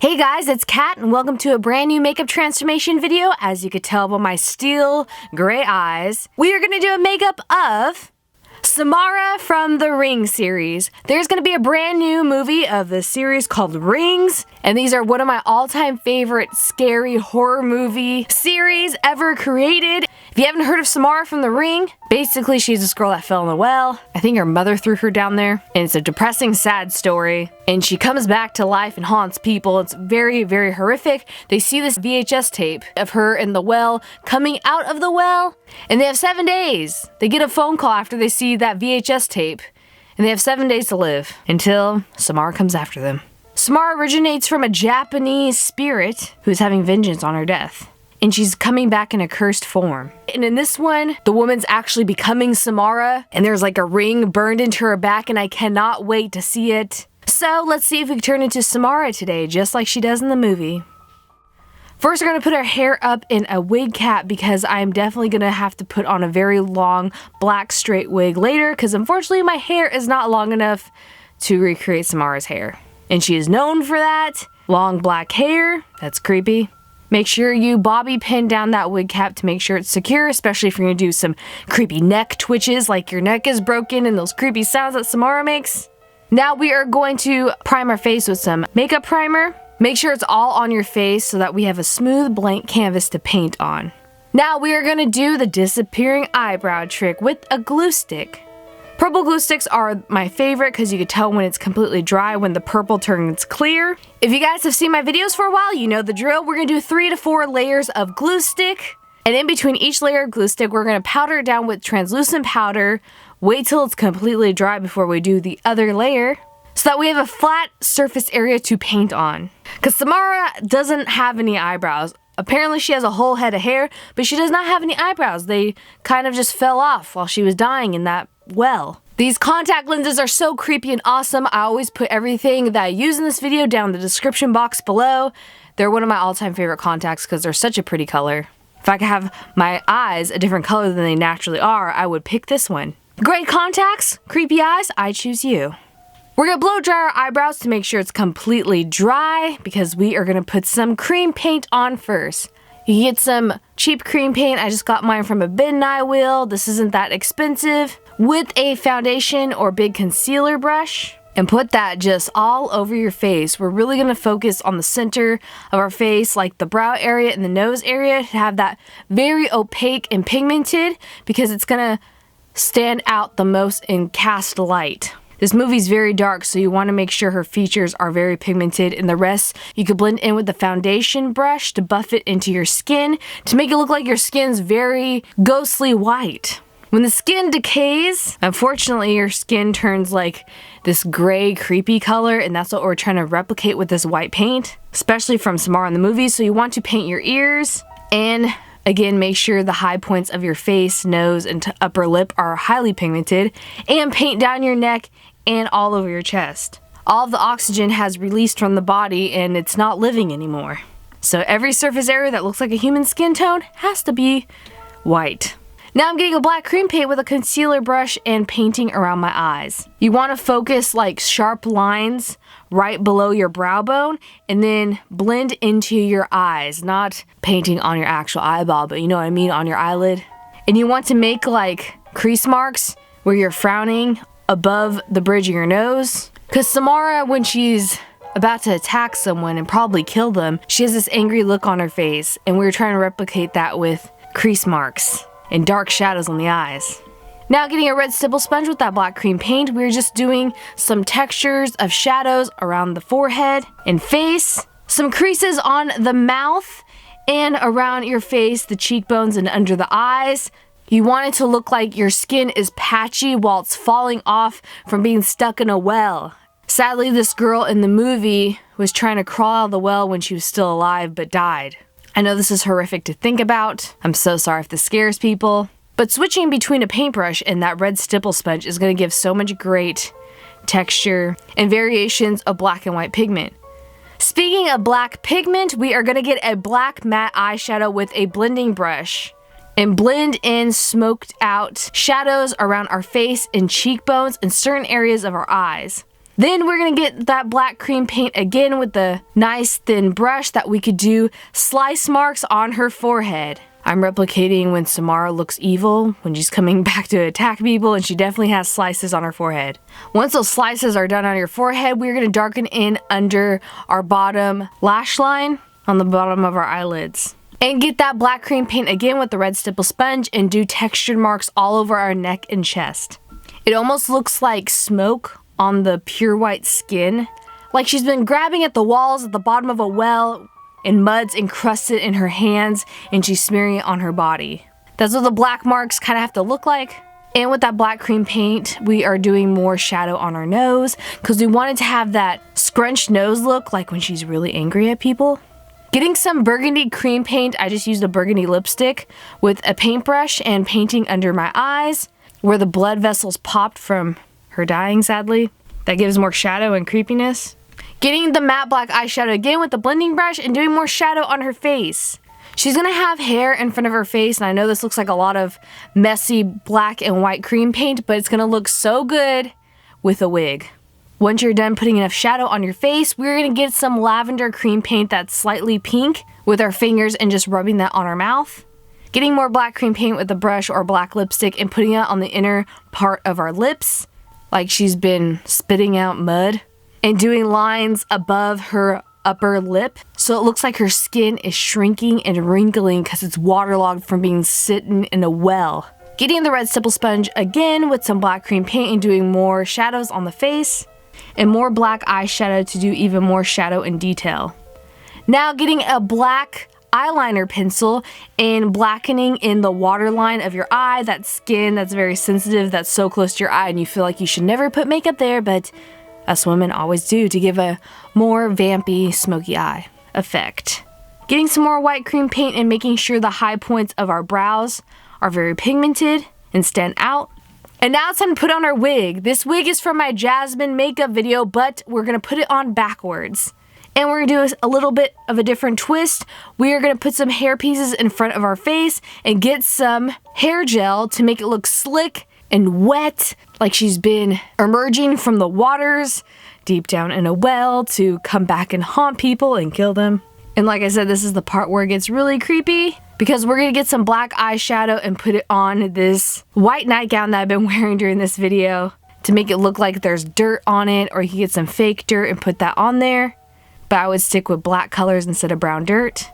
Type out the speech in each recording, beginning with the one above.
Hey guys, it's Kat and welcome to a brand new makeup transformation video. As you could tell by my steel gray eyes, we are going to do a makeup of Samara from the Ring series. There's going to be a brand new movie of the series called Rings, and these are one of my all-time favorite scary horror movie series ever created. If you haven't heard of Samara from the Ring, basically she's this girl that fell in the well. I think her mother threw her down there, and it's a depressing, sad story. And she comes back to life and haunts people. It's very, very horrific. They see this VHS tape of her in the well, coming out of the well, and they have 7 days. They get a phone call after they see that VHS tape, and they have 7 days to live until Samara comes after them. Samara originates from a Japanese spirit who's having vengeance on her death, and she's coming back in a cursed form. And in this one, the woman's actually becoming Samara, and there's like a ring burned into her back, and I cannot wait to see it. So let's see if we can turn into Samara today, just like she does in the movie. First, we're going to put her hair up in a wig cap because I'm definitely going to have to put on a very long black straight wig later because unfortunately my hair is not long enough to recreate Samara's hair. And she is known for that. Long black hair. That's creepy. Make sure you bobby pin down that wig cap to make sure it's secure, especially if you're going to do some creepy neck twitches like your neck is broken and those creepy sounds that Samara makes. Now we are going to prime our face with some makeup primer. Make sure it's all on your face so that we have a smooth blank canvas to paint on. Now we are going to do the disappearing eyebrow trick with a glue stick. Purple glue sticks are my favorite because you can tell when it's completely dry when the purple turns clear. If you guys have seen my videos for a while, you know the drill. We're going to do 3 to 4 layers of glue stick. And in between each layer of glue stick, we're going to powder it down with translucent powder. Wait till it's completely dry before we do the other layer so that we have a flat surface area to paint on. Because Samara doesn't have any eyebrows. Apparently she has a whole head of hair, but she does not have any eyebrows. They kind of just fell off while she was dying in that well. These contact lenses are so creepy and awesome. I always put everything that I use in this video down in the description box below. They're one of my all-time favorite contacts because they're such a pretty color. If I could have my eyes a different color than they naturally are, I would pick this one. Great contacts, creepy eyes, I choose you. We're going to blow dry our eyebrows to make sure it's completely dry because we are going to put some cream paint on first. You can get some cheap cream paint. I just got mine from a Ben Nye wheel. This isn't that expensive. With a foundation or big concealer brush. And put that just all over your face. We're really going to focus on the center of our face, like the brow area and the nose area, to have that very opaque and pigmented because it's going to stand out the most in cast light. This movie's very dark, so you want to make sure her features are very pigmented, and the rest you could blend in with the foundation brush to buff it into your skin to make it look like your skin's very ghostly white. When the skin decays, unfortunately your skin turns like this gray, creepy color, and that's what we're trying to replicate with this white paint, especially from Samara in the movie. So you want to paint your ears, and again, make sure the high points of your face, nose, and upper lip are highly pigmented, and paint down your neck and all over your chest. All of the oxygen has released from the body and it's not living anymore. So every surface area that looks like a human skin tone has to be white. Now I'm getting a black cream paint with a concealer brush and painting around my eyes. You want to focus like sharp lines right below your brow bone and then blend into your eyes, not painting on your actual eyeball, but you know what I mean, on your eyelid. And you want to make like crease marks where you're frowning above the bridge of your nose. Because Samara, when she's about to attack someone and probably kill them, she has this angry look on her face, and we're trying to replicate that with crease marks and dark shadows on the eyes. Now getting a red stipple sponge with that black cream paint, we're just doing some textures of shadows around the forehead and face, some creases on the mouth and around your face, the cheekbones and under the eyes. You want it to look like your skin is patchy while it's falling off from being stuck in a well. Sadly, this girl in the movie was trying to crawl out of the well when she was still alive but died. I know this is horrific to think about. I'm so sorry if this scares people. But switching between a paintbrush and that red stipple sponge is going to give so much great texture and variations of black and white pigment. Speaking of black pigment, we are going to get a black matte eyeshadow with a blending brush and blend in smoked out shadows around our face and cheekbones and certain areas of our eyes. Then we're gonna get that black cream paint again with the nice thin brush that we could do slice marks on her forehead. I'm replicating when Samara looks evil, when she's coming back to attack people, and she definitely has slices on her forehead. Once those slices are done on your forehead, we're gonna darken in under our bottom lash line on the bottom of our eyelids. And get that black cream paint again with the red stipple sponge and do textured marks all over our neck and chest. It almost looks like smoke on the pure white skin, like she's been grabbing at the walls at the bottom of a well and mud's encrusted in her hands and she's smearing it on her body. That's what the black marks kind of have to look like. And with that black cream paint, we are doing more shadow on our nose because we wanted to have that scrunched nose look like when she's really angry at people. Getting some burgundy cream paint, I just used a burgundy lipstick with a paintbrush and painting under my eyes where the blood vessels popped from her dying, sadly. That gives more shadow and creepiness. Getting the matte black eyeshadow again with the blending brush and doing more shadow on her face. She's gonna have hair in front of her face, and I know this looks like a lot of messy black and white cream paint, but it's gonna look so good with a wig. Once you're done putting enough shadow on your face, we're gonna get some lavender cream paint that's slightly pink with our fingers and just rubbing that on our mouth. Getting more black cream paint with a brush or black lipstick and putting it on the inner part of our lips, like she's been spitting out mud, and doing lines above her upper lip so it looks like her skin is shrinking and wrinkling because it's waterlogged from being sitting in a well. Getting the red stipple sponge again with some black cream paint and doing more shadows on the face, and more black eyeshadow to do even more shadow and detail. Now getting a black eyeliner pencil and blackening in the waterline of your eye, that skin that's very sensitive, that's so close to your eye and you feel like you should never put makeup there, but us women always do, to give a more vampy, smoky eye effect. Getting some more white cream paint and making sure the high points of our brows are very pigmented and stand out. And now it's time to put on our wig. This wig is from my Jasmine makeup video, but we're gonna put it on backwards. And we're gonna do a little bit of a different twist. We are gonna put some hair pieces in front of our face and get some hair gel to make it look slick and wet, like she's been emerging from the waters deep down in a well to come back and haunt people and kill them. And like I said, this is the part where it gets really creepy because we're gonna get some black eyeshadow and put it on this white nightgown that I've been wearing during this video to make it look like there's dirt on it, or you can get some fake dirt and put that on there. But I would stick with black colors instead of brown dirt.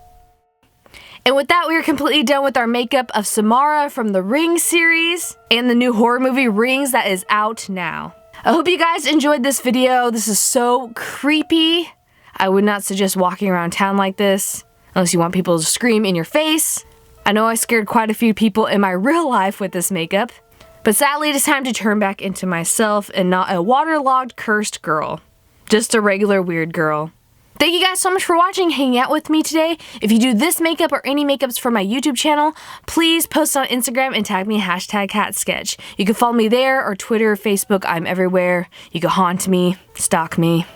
And with that, we are completely done with our makeup of Samara from the Ring series and the new horror movie Rings that is out now. I hope you guys enjoyed this video. This is so creepy. I would not suggest walking around town like this unless you want people to scream in your face. I know I scared quite a few people in my real life with this makeup, but sadly it is time to turn back into myself and not a waterlogged, cursed girl. Just a regular weird girl. Thank you guys so much for watching, hanging out with me today. If you do this makeup or any makeups for my YouTube channel, please post on Instagram and tag me #katsketch. You can follow me there, or Twitter, Facebook, I'm everywhere. You can haunt me, stalk me.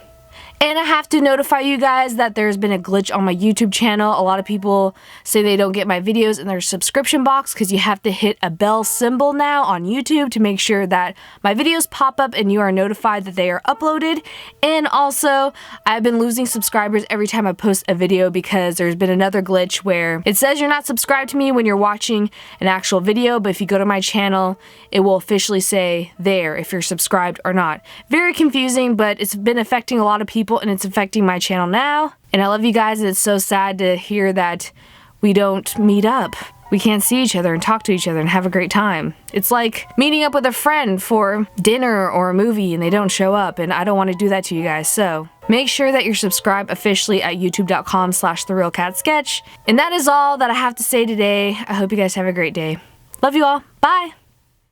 And I have to notify you guys that there's been a glitch on my YouTube channel. A lot of people say they don't get my videos in their subscription box because you have to hit a bell symbol now on YouTube to make sure that my videos pop up and you are notified that they are uploaded. And also, I've been losing subscribers every time I post a video because there's been another glitch where it says you're not subscribed to me when you're watching an actual video, but if you go to my channel, it will officially say there if you're subscribed or not. Very confusing, but it's been affecting a lot of people and it's affecting my channel now. And I love you guys. It's so sad to hear that we don't meet up. We can't see each other and talk to each other and have a great time. It's like meeting up with a friend for dinner or a movie and they don't show up, and I don't want to do that to you guys. So make sure that you're subscribed officially at youtube.com/therealkatsketch. And that is all that I have to say today. I hope you guys have a great day. Love you all. Bye.